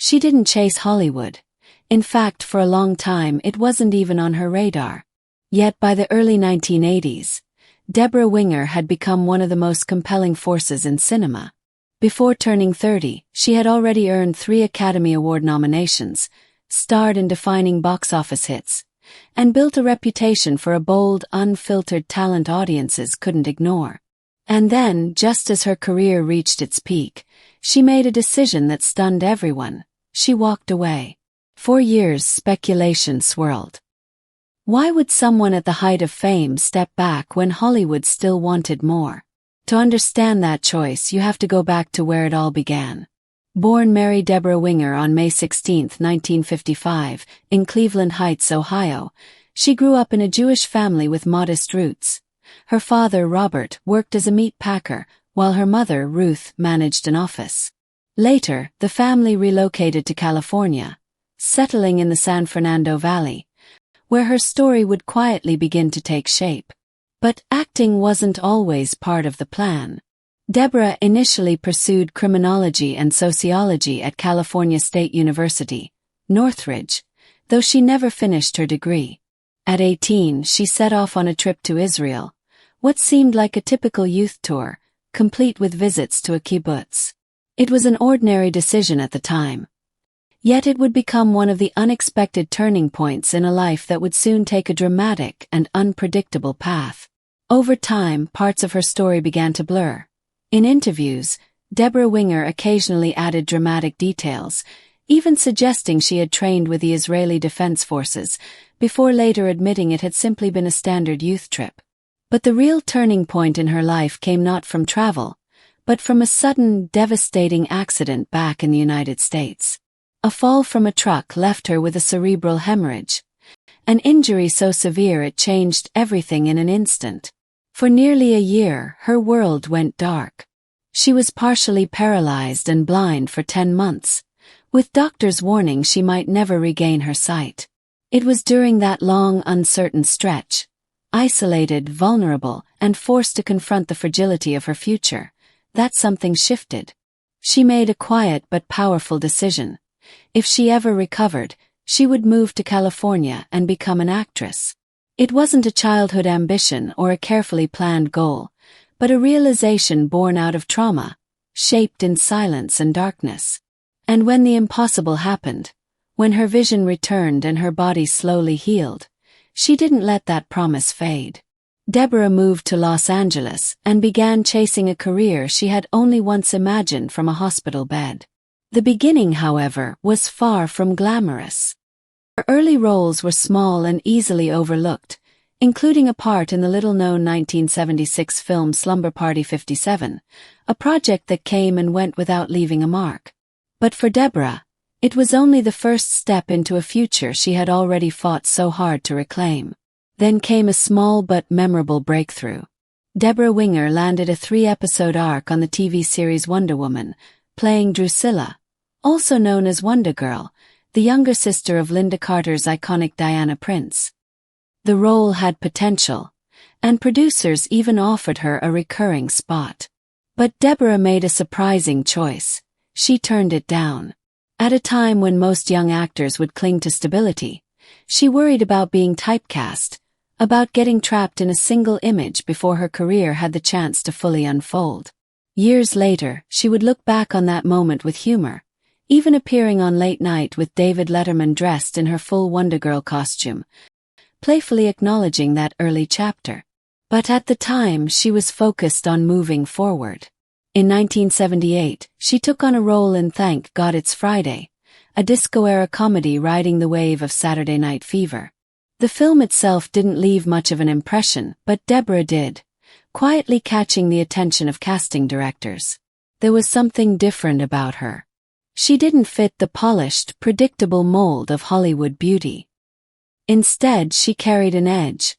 She didn't chase Hollywood. In fact, for a long time it wasn't even on her radar. Yet by the early 1980s, Deborah Winger had become one of the most compelling forces in cinema. Before turning 30, she had already earned 3 Academy Award nominations, starred in defining box office hits, and built a reputation for a bold, unfiltered talent audiences couldn't ignore. And then, just as her career reached its peak, she made a decision that stunned everyone. She walked away. For years, speculation swirled. Why would someone at the height of fame step back when Hollywood still wanted more? To understand that choice, you have to go back to where it all began. Born Mary Deborah Winger on May 16, 1955, in Cleveland Heights, Ohio, she grew up in a Jewish family with modest roots. Her father, Robert, worked as a meat packer, while her mother, Ruth, managed an office. Later, the family relocated to California, settling in the San Fernando Valley, where her story would quietly begin to take shape. But acting wasn't always part of the plan. Deborah initially pursued criminology and sociology at California State University, Northridge, though she never finished her degree. At 18, she set off on a trip to Israel, what seemed like a typical youth tour, complete with visits to a kibbutz. It was an ordinary decision at the time. Yet it would become one of the unexpected turning points in a life that would soon take a dramatic and unpredictable path. Over time, parts of her story began to blur. In interviews, Deborah Winger occasionally added dramatic details, even suggesting she had trained with the Israeli Defense Forces, before later admitting it had simply been a standard youth trip. But the real turning point in her life came not from travel, but from a sudden, devastating accident back in the United States. A fall from a truck left her with a cerebral hemorrhage, an injury so severe it changed everything in an instant. For nearly a year, her world went dark. She was partially paralyzed and blind for 10 months, with doctors warning she might never regain her sight. It was during that long, uncertain stretch, isolated, vulnerable, and forced to confront the fragility of her future, that something shifted. She made a quiet but powerful decision. If she ever recovered, she would move to California and become an actress. It wasn't a childhood ambition or a carefully planned goal, but a realization born out of trauma, shaped in silence and darkness. And when the impossible happened, when her vision returned and her body slowly healed, she didn't let that promise fade. Deborah moved to Los Angeles and began chasing a career she had only once imagined from a hospital bed. The beginning, however, was far from glamorous. Her early roles were small and easily overlooked, including a part in the little-known 1976 film Slumber Party 57, a project that came and went without leaving a mark. But for Deborah, it was only the first step into a future she had already fought so hard to reclaim. Then came a small but memorable breakthrough. Deborah Winger landed a 3-episode arc on the TV series Wonder Woman, playing Drusilla, also known as Wonder Girl, the younger sister of Linda Carter's iconic Diana Prince. The role had potential, and producers even offered her a recurring spot. But Deborah made a surprising choice. She turned it down. At a time when most young actors would cling to stability, she worried about being typecast, about getting trapped in a single image before her career had the chance to fully unfold. Years later, she would look back on that moment with humor, even appearing on Late Night with David Letterman dressed in her full Wonder Girl costume, playfully acknowledging that early chapter. But at the time, she was focused on moving forward. In 1978, she took on a role in Thank God It's Friday, a disco-era comedy riding the wave of Saturday Night Fever. The film itself didn't leave much of an impression, but Deborah did, quietly catching the attention of casting directors. There was something different about her. She didn't fit the polished, predictable mold of Hollywood beauty. Instead, she carried an edge,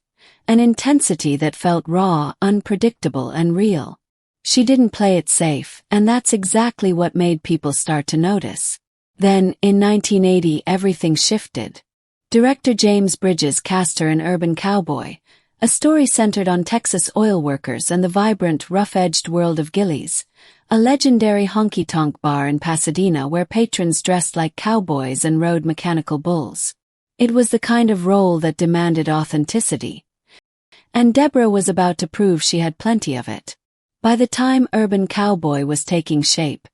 an intensity that felt raw, unpredictable, and real. She didn't play it safe, and that's exactly what made people start to notice. Then, in 1980, everything shifted. Director James Bridges cast her in Urban Cowboy, a story centered on Texas oil workers and the vibrant, rough-edged world of Gillies, a legendary honky-tonk bar in Pasadena where patrons dressed like cowboys and rode mechanical bulls. It was the kind of role that demanded authenticity, and Deborah was about to prove she had plenty of it. By the time Urban Cowboy was taking shape,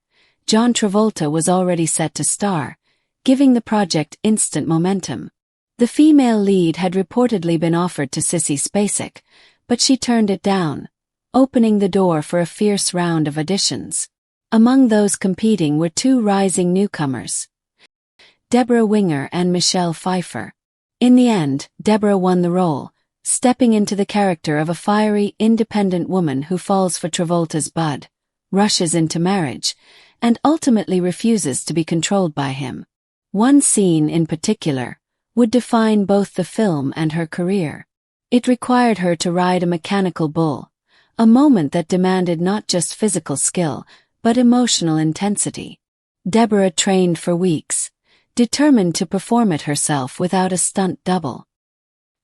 John Travolta was already set to star, giving the project instant momentum. The female lead had reportedly been offered to Sissy Spacek, but she turned it down, opening the door for a fierce round of auditions. Among those competing were two rising newcomers, Debra Winger and Michelle Pfeiffer. In the end, Deborah won the role, stepping into the character of a fiery, independent woman who falls for Travolta's bud, rushes into marriage, and ultimately refuses to be controlled by him. One scene in particular would define both the film and her career. It required her to ride a mechanical bull, a moment that demanded not just physical skill, but emotional intensity. Deborah trained for weeks, determined to perform it herself without a stunt double.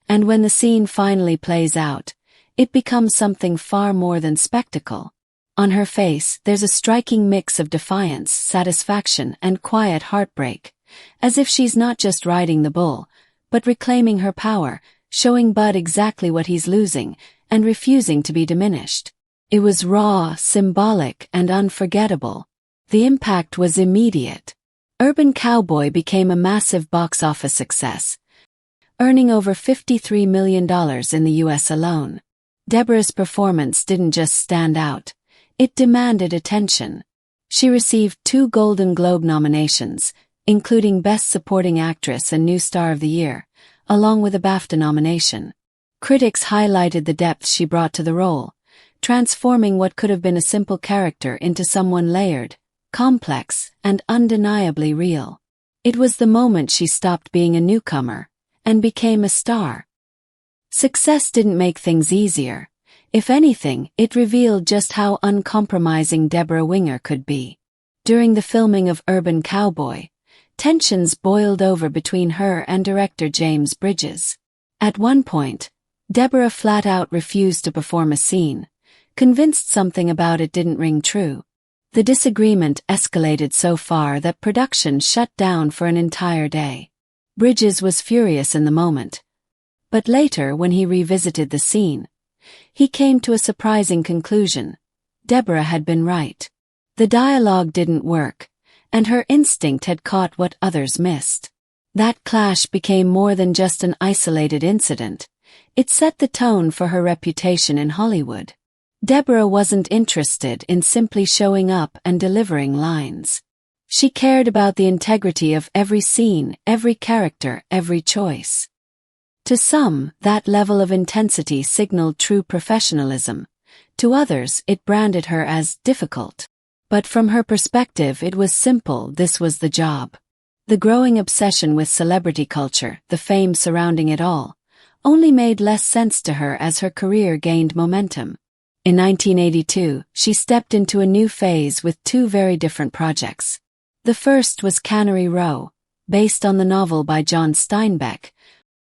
And when the scene finally plays out, it becomes something far more than spectacle. On her face, there's a striking mix of defiance, satisfaction, and quiet heartbreak, as if she's not just riding the bull, but reclaiming her power, showing Bud exactly what he's losing, and refusing to be diminished. It was raw, symbolic, and unforgettable. The impact was immediate. Urban Cowboy became a massive box office success, earning over $53 million in the US alone. Deborah's performance didn't just stand out, it demanded attention. She received 2 Golden Globe nominations, including Best Supporting Actress and New Star of the Year, along with a BAFTA nomination. Critics highlighted the depth she brought to the role, transforming what could have been a simple character into someone layered, complex, and undeniably real. It was the moment she stopped being a newcomer and became a star. Success didn't make things easier. If anything, it revealed just how uncompromising Debra Winger could be. During the filming of Urban Cowboy, tensions boiled over between her and director James Bridges. At one point, Deborah flat out refused to perform a scene, convinced something about it didn't ring true. The disagreement escalated so far that production shut down for an entire day. Bridges was furious in the moment, but later when he revisited the scene, he came to a surprising conclusion. Deborah had been right. The dialogue didn't work, and her instinct had caught what others missed. That clash became more than just an isolated incident. It set the tone for her reputation in Hollywood. Deborah wasn't interested in simply showing up and delivering lines. She cared about the integrity of every scene, every character, every choice. To some, that level of intensity signaled true professionalism. To others, it branded her as difficult. But from her perspective, it was simple: this was the job. The growing obsession with celebrity culture, the fame surrounding it all, only made less sense to her as her career gained momentum. In 1982, she stepped into a new phase with 2 very different projects. The first was Cannery Row, based on the novel by John Steinbeck,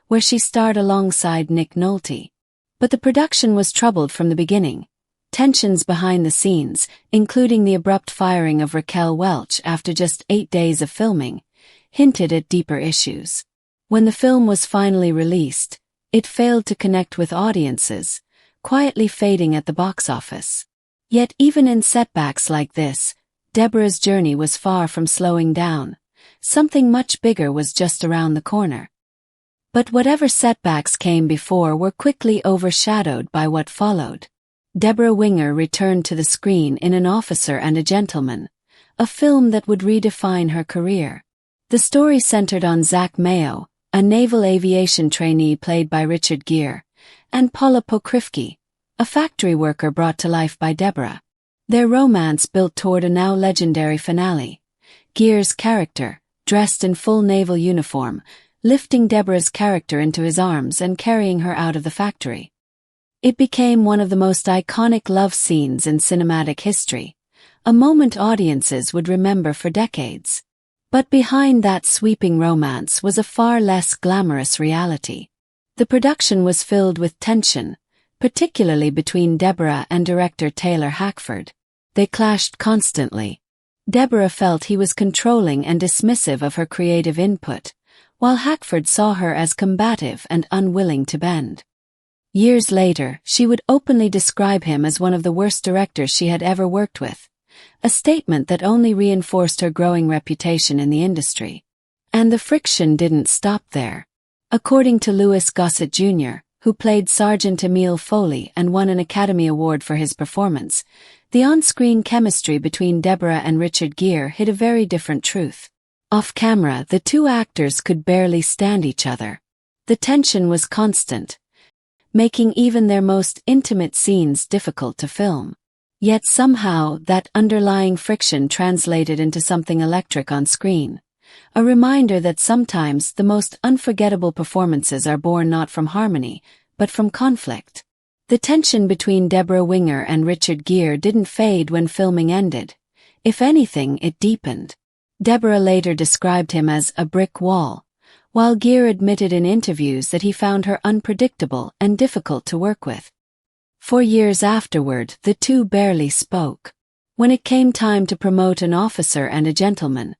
where she starred alongside Nick Nolte. But the production was troubled from the beginning. Tensions behind the scenes, including the abrupt firing of Raquel Welch after just 8 days of filming, hinted at deeper issues. When the film was finally released, it failed to connect with audiences, quietly fading at the box office. Yet even in setbacks like this, Deborah's journey was far from slowing down. Something much bigger was just around the corner. But whatever setbacks came before were quickly overshadowed by what followed. Debra Winger returned to the screen in An Officer and a Gentleman, a film that would redefine her career. The story centered on Zach Mayo, a naval aviation trainee played by Richard Gere, and Paula Pokrivki, a factory worker brought to life by Deborah. Their romance built toward a now legendary finale. Gere's character, dressed in full naval uniform, lifting Deborah's character into his arms and carrying her out of the factory. It became one of the most iconic love scenes in cinematic history, a moment audiences would remember for decades. But behind that sweeping romance was a far less glamorous reality. The production was filled with tension, particularly between Deborah and director Taylor Hackford. They clashed constantly. Deborah felt he was controlling and dismissive of her creative input, while Hackford saw her as combative and unwilling to bend. Years later, she would openly describe him as one of the worst directors she had ever worked with, a statement that only reinforced her growing reputation in the industry. And the friction didn't stop there. According to Louis Gossett Jr., who played Sergeant Emile Foley and won an Academy Award for his performance, the on-screen chemistry between Deborah and Richard Gere hid a very different truth. Off-camera, the two actors could barely stand each other. The tension was constant, making even their most intimate scenes difficult to film. Yet somehow, that underlying friction translated into something electric on screen. A reminder that sometimes the most unforgettable performances are born not from harmony, but from conflict. The tension between Deborah Winger and Richard Gere didn't fade when filming ended. If anything, it deepened. Deborah later described him as a brick wall, while Gere admitted in interviews that he found her unpredictable and difficult to work with. For years afterward, the two barely spoke. When it came time to promote an officer and a gentleman,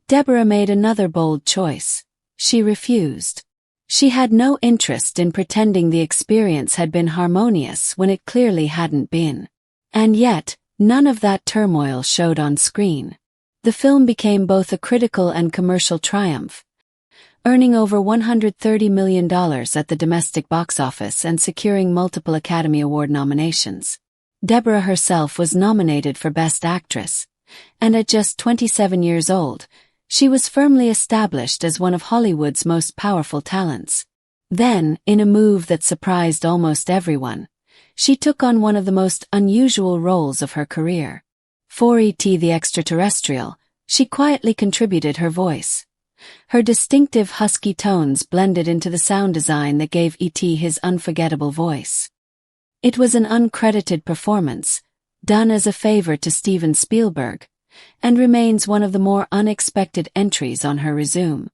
Deborah made another bold choice. She refused. She had no interest in pretending the experience had been harmonious when it clearly hadn't been. And yet, none of that turmoil showed on screen. The film became both a critical and commercial triumph, earning over $130 million at the domestic box office and securing multiple Academy Award nominations. Deborah herself was nominated for Best Actress, and at just 27 years old, she was firmly established as one of Hollywood's most powerful talents. Then, in a move that surprised almost everyone, she took on one of the most unusual roles of her career. For E.T. the Extraterrestrial, she quietly contributed her voice. Her distinctive husky tones blended into the sound design that gave E.T. his unforgettable voice. It was an uncredited performance, done as a favor to Steven Spielberg, and remains one of the more unexpected entries on her resume.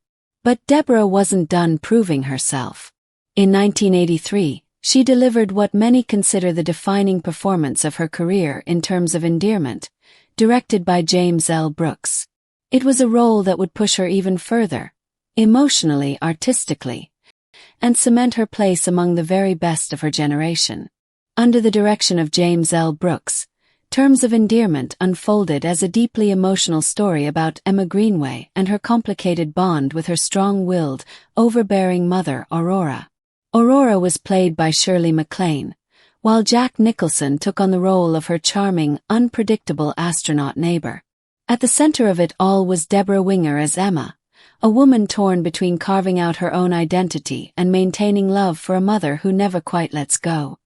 But Deborah wasn't done proving herself. In 1983, she delivered what many consider the defining performance of her career in terms of endearment, directed by James L. Brooks. It was a role that would push her even further, emotionally, artistically, and cement her place among the very best of her generation. Under the direction of James L. Brooks, Terms of Endearment unfolded as a deeply emotional story about Emma Greenway and her complicated bond with her strong-willed, overbearing mother, Aurora. Aurora was played by Shirley MacLaine, while Jack Nicholson took on the role of her charming, unpredictable astronaut neighbor. At the center of it all was Debra Winger as Emma, a woman torn between carving out her own identity and maintaining love for a mother who never quite lets go.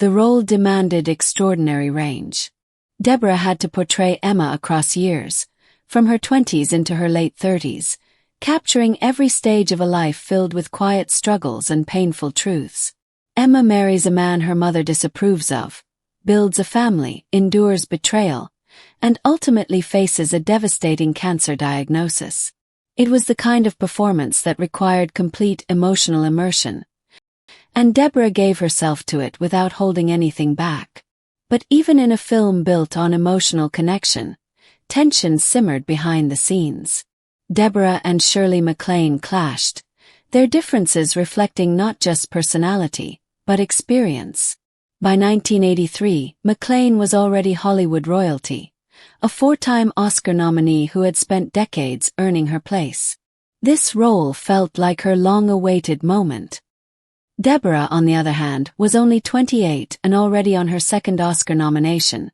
The role demanded extraordinary range. Deborah had to portray Emma across years, from her 20s into her late 30s, capturing every stage of a life filled with quiet struggles and painful truths. Emma marries a man her mother disapproves of, builds a family, endures betrayal, and ultimately faces a devastating cancer diagnosis. It was the kind of performance that required complete emotional immersion, and Deborah gave herself to it without holding anything back. But even in a film built on emotional connection, tension simmered behind the scenes. Deborah and Shirley MacLaine clashed, their differences reflecting not just personality, but experience. By 1983, MacLaine was already Hollywood royalty, a 4-time Oscar nominee who had spent decades earning her place. This role felt like her long-awaited moment. Deborah, on the other hand, was only 28 and already on her second Oscar nomination,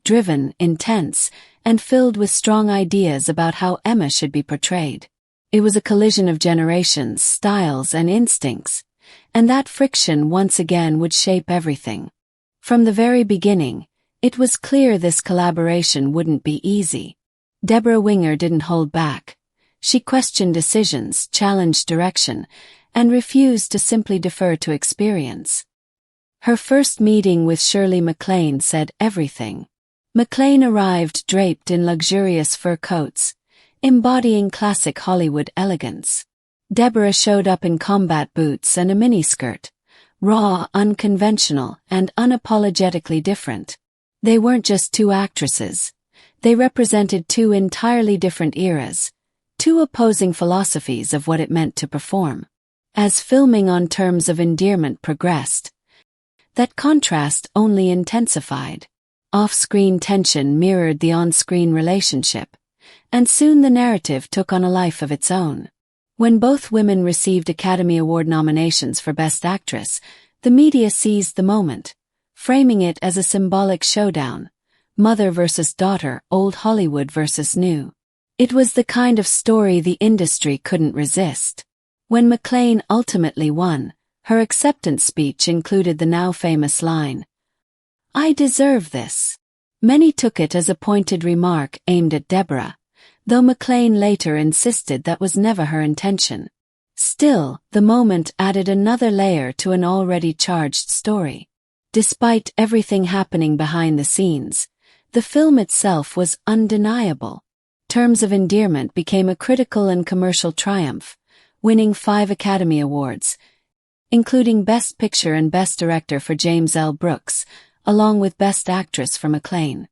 driven, intense, and filled with strong ideas about how Emma should be portrayed. It was a collision of generations, styles, and instincts, and that friction once again would shape everything. From the very beginning, it was clear this collaboration wouldn't be easy. Deborah Winger didn't hold back. She questioned decisions, challenged direction, and refused to simply defer to experience. Her first meeting with Shirley MacLaine said everything. MacLaine arrived draped in luxurious fur coats, embodying classic Hollywood elegance. Deborah showed up in combat boots and a miniskirt, raw, unconventional, and unapologetically different. They weren't just two actresses. They represented two entirely different eras, two opposing philosophies of what it meant to perform. As filming on Terms of Endearment progressed, that contrast only intensified. Off-screen tension mirrored the on-screen relationship, and soon the narrative took on a life of its own. When both women received Academy Award nominations for Best Actress, the media seized the moment, framing it as a symbolic showdown, mother versus daughter, old Hollywood versus new. It was the kind of story the industry couldn't resist. When McClane ultimately won, her acceptance speech included the now famous line, "I deserve this." Many took it as a pointed remark aimed at Deborah, though McClane later insisted that was never her intention. Still, the moment added another layer to an already charged story. Despite everything happening behind the scenes, the film itself was undeniable. Terms of Endearment became a critical and commercial triumph, winning 5 Academy Awards, including Best Picture and Best Director for James L. Brooks, along with Best Actress for McClane.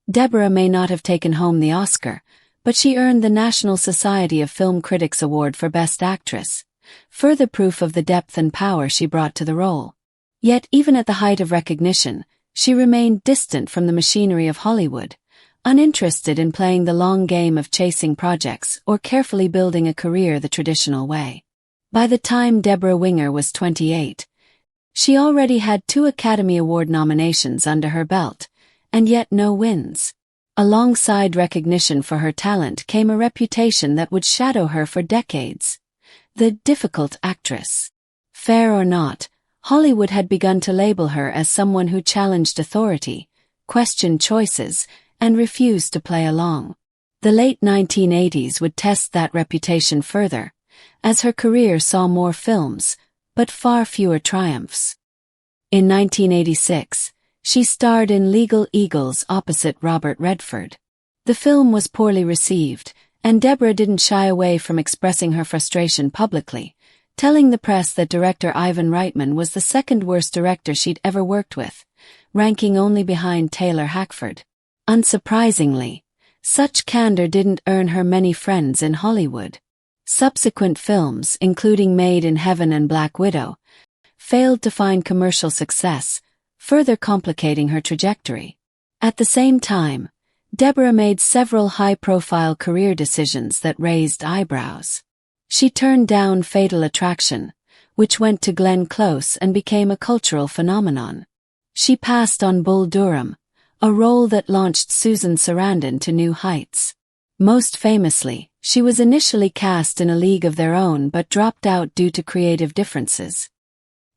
Deborah may not have taken home the Oscar, but she earned the National Society of Film Critics Award for Best Actress, further proof of the depth and power she brought to the role. Yet even at the height of recognition, she remained distant from the machinery of Hollywood, uninterested in playing the long game of chasing projects or carefully building a career the traditional way. By the time Deborah Winger was 28, she already had 2 Academy Award nominations under her belt, and yet no wins. Alongside recognition for her talent came a reputation that would shadow her for decades: the difficult actress. Fair or not, Hollywood had begun to label her as someone who challenged authority, questioned choices, and refused to play along. The late 1980s would test that reputation further, as her career saw more films, but far fewer triumphs. In 1986, she starred in Legal Eagles opposite Robert Redford. The film was poorly received, and Deborah didn't shy away from expressing her frustration publicly, telling the press that director Ivan Reitman was the second worst director she'd ever worked with, ranking only behind Taylor Hackford. Unsurprisingly, such candor didn't earn her many friends in Hollywood. Subsequent films, including Made in Heaven and Black Widow, failed to find commercial success, further complicating her trajectory. At the same time, Deborah made several high-profile career decisions that raised eyebrows. She turned down Fatal Attraction, which went to Glenn Close and became a cultural phenomenon. She passed on Bull Durham, a role that launched Susan Sarandon to new heights. Most famously, she was initially cast in A League of Their Own but dropped out due to creative differences.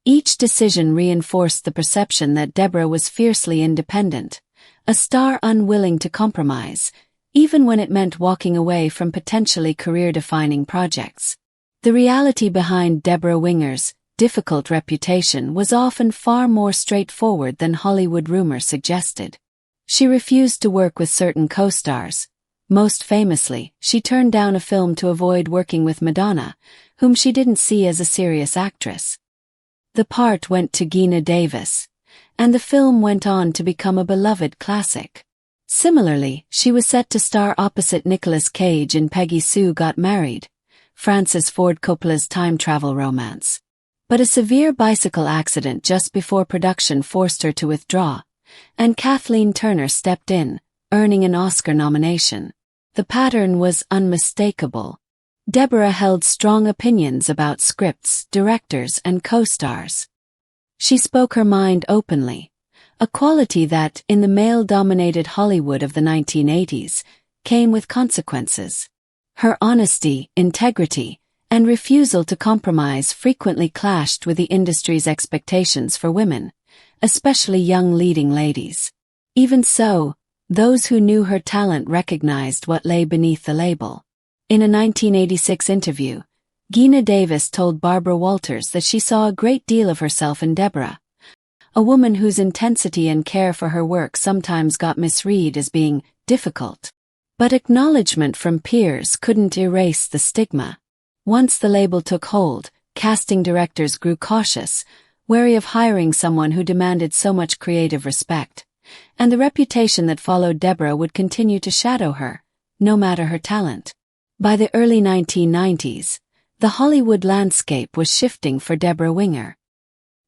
Each decision reinforced the perception that Deborah was fiercely independent, a star unwilling to compromise, even when it meant walking away from potentially career-defining projects. The reality behind Deborah Winger's difficult reputation was often far more straightforward than Hollywood rumor suggested. She refused to work with certain co-stars. Most famously, she turned down a film to avoid working with Madonna, whom she didn't see as a serious actress. The part went to Geena Davis, and the film went on to become a beloved classic. Similarly, she was set to star opposite Nicolas Cage in Peggy Sue Got Married, Francis Ford Coppola's time travel romance. But a severe bicycle accident just before production forced her to withdraw, and Kathleen Turner stepped in, earning an Oscar nomination. The pattern was unmistakable. Deborah held strong opinions about scripts, directors, and co-stars. She spoke her mind openly, a quality that, in the male-dominated Hollywood of the 1980s, came with consequences. Her honesty, integrity, and refusal to compromise frequently clashed with the industry's expectations for women, especially young leading ladies. Even so, those who knew her talent recognized what lay beneath the label. In a 1986 interview, Geena Davis told Barbara Walters that she saw a great deal of herself in Deborah, a woman whose intensity and care for her work sometimes got misread as being difficult. But acknowledgement from peers couldn't erase the stigma. Once the label took hold, casting directors grew cautious, wary of hiring someone who demanded so much creative respect, and the reputation that followed Deborah would continue to shadow her, no matter her talent. By the early 1990s, the Hollywood landscape was shifting for Debra Winger.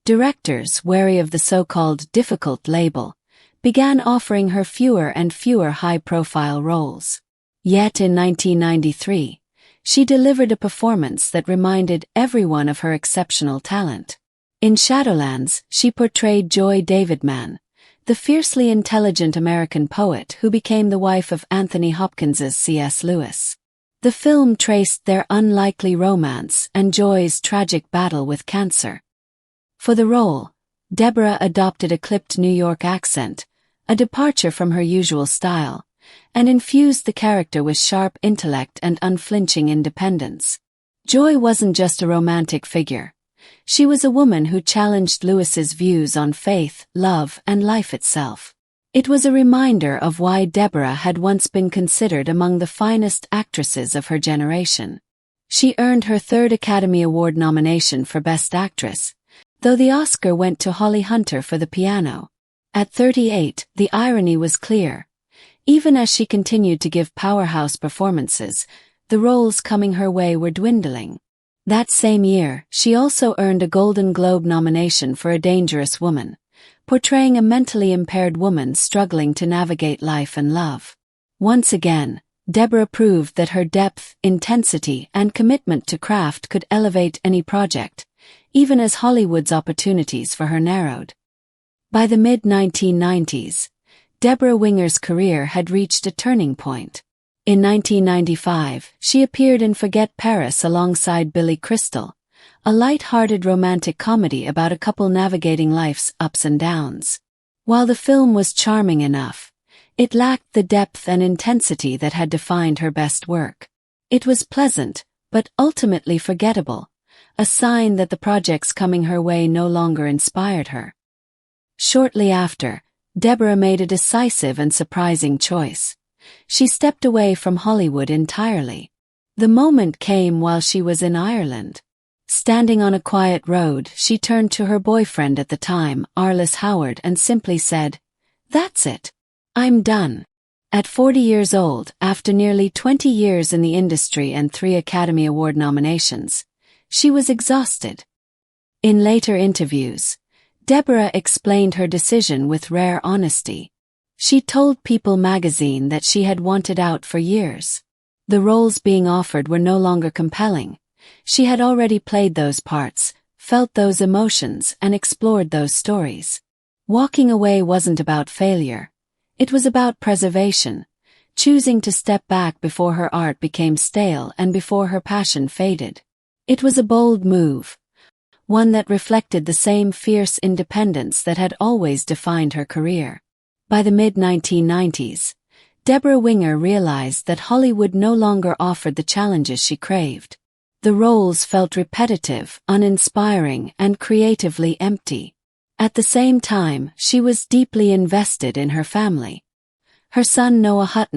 Directors, wary of the so-called difficult label, began offering her fewer and fewer high-profile roles. Yet in 1993, she delivered a performance that reminded everyone of her exceptional talent. In Shadowlands, she portrayed Joy Davidman, the fiercely intelligent American poet who became the wife of Anthony Hopkins's C.S. Lewis. The film traced their unlikely romance and Joy's tragic battle with cancer. For the role, Deborah adopted a clipped New York accent, a departure from her usual style, and infused the character with sharp intellect and unflinching independence. Joy wasn't just a romantic figure. She was a woman who challenged Lewis's views on faith, love, and life itself. It was a reminder of why Deborah had once been considered among the finest actresses of her generation. She earned her third Academy Award nomination for Best Actress, though the Oscar went to Holly Hunter for The Piano. At 38, the irony was clear. Even as she continued to give powerhouse performances, the roles coming her way were dwindling. That same year, she also earned a Golden Globe nomination for A Dangerous Woman, portraying a mentally impaired woman struggling to navigate life and love. Once again, Deborah proved that her depth, intensity, and commitment to craft could elevate any project, even as Hollywood's opportunities for her narrowed. By the mid-1990s, Debra Winger's career had reached a turning point. In 1995, she appeared in Forget Paris alongside Billy Crystal, a light-hearted romantic comedy about a couple navigating life's ups and downs. While the film was charming enough, it lacked the depth and intensity that had defined her best work. It was pleasant, but ultimately forgettable, a sign that the projects coming her way no longer inspired her. Shortly after, Deborah made a decisive and surprising choice. She stepped away from Hollywood entirely. The moment came while she was in Ireland. Standing on a quiet road, she turned to her boyfriend at the time, Arliss Howard, and simply said, "That's it. I'm done." At 40 years old, after nearly 20 years in the industry and 3 Academy Award nominations, she was exhausted. In later interviews, Deborah explained her decision with rare honesty. She told People magazine that she had wanted out for years. The roles being offered were no longer compelling. She had already played those parts, felt those emotions, and explored those stories. Walking away wasn't about failure. It was about preservation, choosing to step back before her art became stale and before her passion faded. It was a bold move, one that reflected the same fierce independence that had always defined her career. By the mid-1990s, Debra Winger realized that Hollywood no longer offered the challenges she craved. The roles felt repetitive, uninspiring, and creatively empty. At the same time, she was deeply invested in her family. Her son Noah Hutton